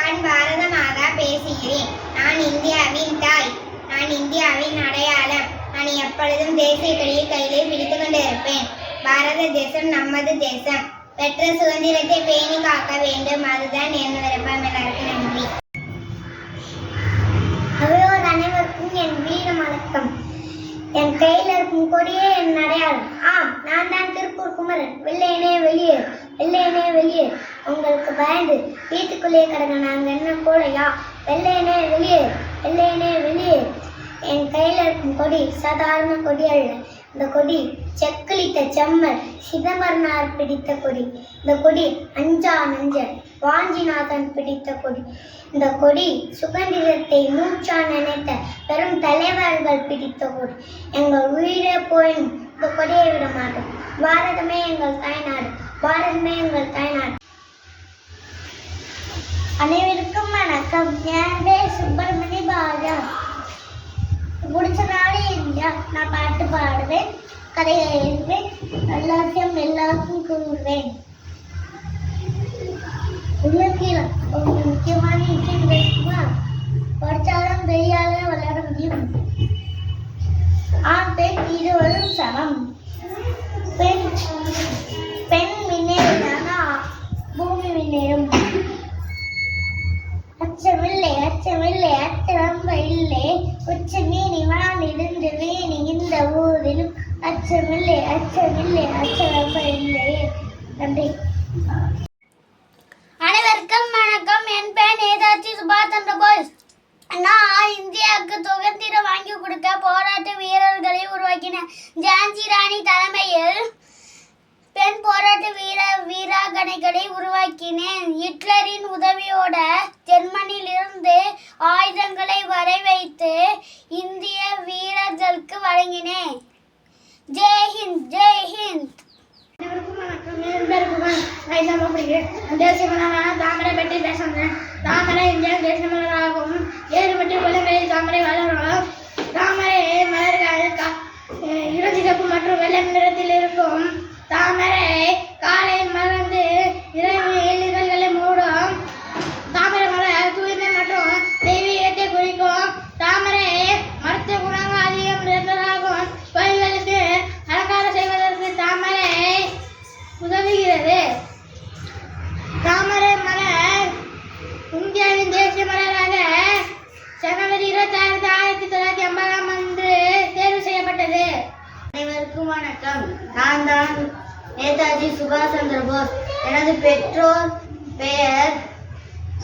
கண் பாரதமாக பேசுகிறேன். நான் இந்தியாவின் தாய், நான் இந்தியாவின் அடையாளம். நான் எப்பொழுதும் தேசிய கொடியை கையிலே பிடித்துக் கொண்டிருப்பேன். பாரத தேசம் நமது தேசம். பெற்ற சுதந்திரத்தை பேணி காக்க வேண்டும். அதுதான் என் விருப்பம். எல்லாருக்கும் நன்றி. அவையோர் அனைவருக்கும் என் வீர வணக்கம். என் கையில் இருக்கும் கொடியே என் அடையாளம். ஆம், நான் தான் திருப்பூர் குமரன். வெள்ளையனே வெளியே, வெள்ளையனே வெளியே. உங்களுக்கு பயந்து வீட்டுக்குள்ளே கிடங்க நாங்கள் என்ன போலையா? வெள்ளையனே வெளியே, வெள்ளையனே வெளியே. என் கையில் இருக்கும் கொடி சாதாரண கொடி அல்ல. இந்த கொடி செக்களித்த செம்மல் சிதம்பரனார் பிடித்த கொடி. இந்த கொடி அஞ்சா நஞ்சன் வாஞ்சிநாதன் பிடித்த கொடி. இந்த கொடி சுதந்திரத்தை மூச்சா நினைத்த பெரும் தலைவர்கள் பிடித்த கொடி. எங்கள் உயிரே போயின் இந்த கொடியை விட மாட்டோம். பாரதமே எங்கள் தாய்நாடு, பாரதமே எங்கள் தாய்நாடு. அனைவருக்கும் வணக்கம். என் பேர் சுப்பிரமணி பாரா. பிடிச்ச நாளே இந்தியா. நான் பாட்டு பாடுவேன், கதையை எழுதுவேன், எல்லாருக்கும் கூறுவேன். உள்ளக்கீழே ஒரு முக்கியமான விஷயம் பேசுமா? படித்தாலும் பெரியாலும் விளையாட முடியும். ஆண் பெண் இருவரும் சமம். பெண் முன்னேறினா பூமி முன்னேறும். அச்சமில்லை அச்சமில்லை அச்சரம்ப இல்லை. உச்ச மீனி வானிருந்து வேணி இந்த ஊரிலும் அச்சமில்லை அச்சமில்லை அச்சரம்ப இல்லை. நன்றி. அனைவருக்கும் வணக்கம். என் பெயர் நேதாஜி சுபாஷ் சந்திர போஸ். நான் இந்தியாவுக்கு சுதந்திரம் வாங்கி கொடுக்க போராட்ட வீரர்களை உருவாக்கினேன். ஜான்சி ராணி தலைமையில் பெண் போராட்ட வீராங்கனைகளை உருவாக்கினேன். ஹிட்லரின் உதவியோட ஜெர்மனியிலிருந்து ஆயுதங்களை வரை வைத்து இந்திய வீரர்களுக்கு வழங்கினேன். ஜெய்ஹிந்த் ஜெய்ஹிந்த். அனைவருக்கும் வணக்கம். என் பேர் புகழ். தேசிய மலரான தாமரை பற்றி பேசுகிறேன். தாமரை இந்தியா தேசிய மலராகவும் ஏறுபட்டு கொள்ளைகளில் தாமரை வளரும். தாமரை மலர்கள் இளஞ்சிகப்பு மற்றும் வெள்ளை நிறத்தில் இருக்கும். தாமரை காலையில் மலர்ந்து இரவில் இதழ்களை மூடும். தாமரை மலர் தூய்மை மற்றும் தெய்வீகத்தை குறிக்கும். தாமரை மருத்துவ குணங்கள் அதிகம் நிறைந்ததாகும். கோயில்களுக்கு அலங்காரம் செய்வதற்கு தாமரை உதவுகிறது. தாமரை மலர் இந்தியாவின் தேசிய மலராக ஜனவரி 26, 1950 தேர்வு செய்யப்பட்டது. அனைவருக்கும் வணக்கம். நான் தான் நேதாஜி சுபாஷ் சந்திர போஸ். எனது பெற்றோர் பெயர்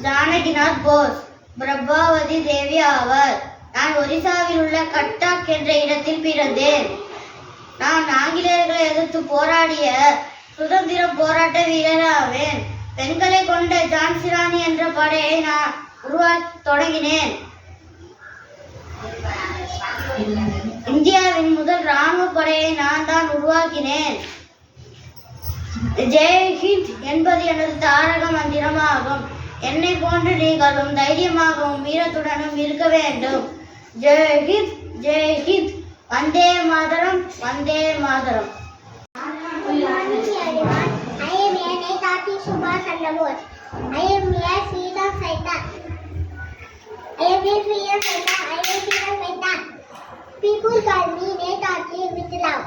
ஜானகிநாத் போஸ், பிரபாவதி தேவி ஆவர். நான் ஒரிசாவில் உள்ள கட்டாக் என்ற இடத்தில் பிறந்தேன். நான் ஆங்கிலேயர்களை எதிர்த்து போராடிய சுதந்திர போராட்ட வீரராவேன். பெண்களை கொண்ட ஜான்சி ராணி என்ற படையை நான் உருவாக்க தொடங்கினேன். இந்தியாவின் முதல் இராணுவ படையை நான் தான் உருவாக்கினேன். ஜெய்ஹிந்த் என்பது எனது தாரக மந்திரமாகும். என்னை போன்று நீங்களும் தைரியமாகவும் வீரத்துடனும் இருக்க வேண்டும். ஜெய்ஹிந்த் ஜெய்ஹிந்த். Vande Mataram Vande Mataram. I am a Netaji Subhash Chandra Bose. I am a freedom fighter. I am a freedom fighter. I am a freedom fighter. People call me Netaji with love.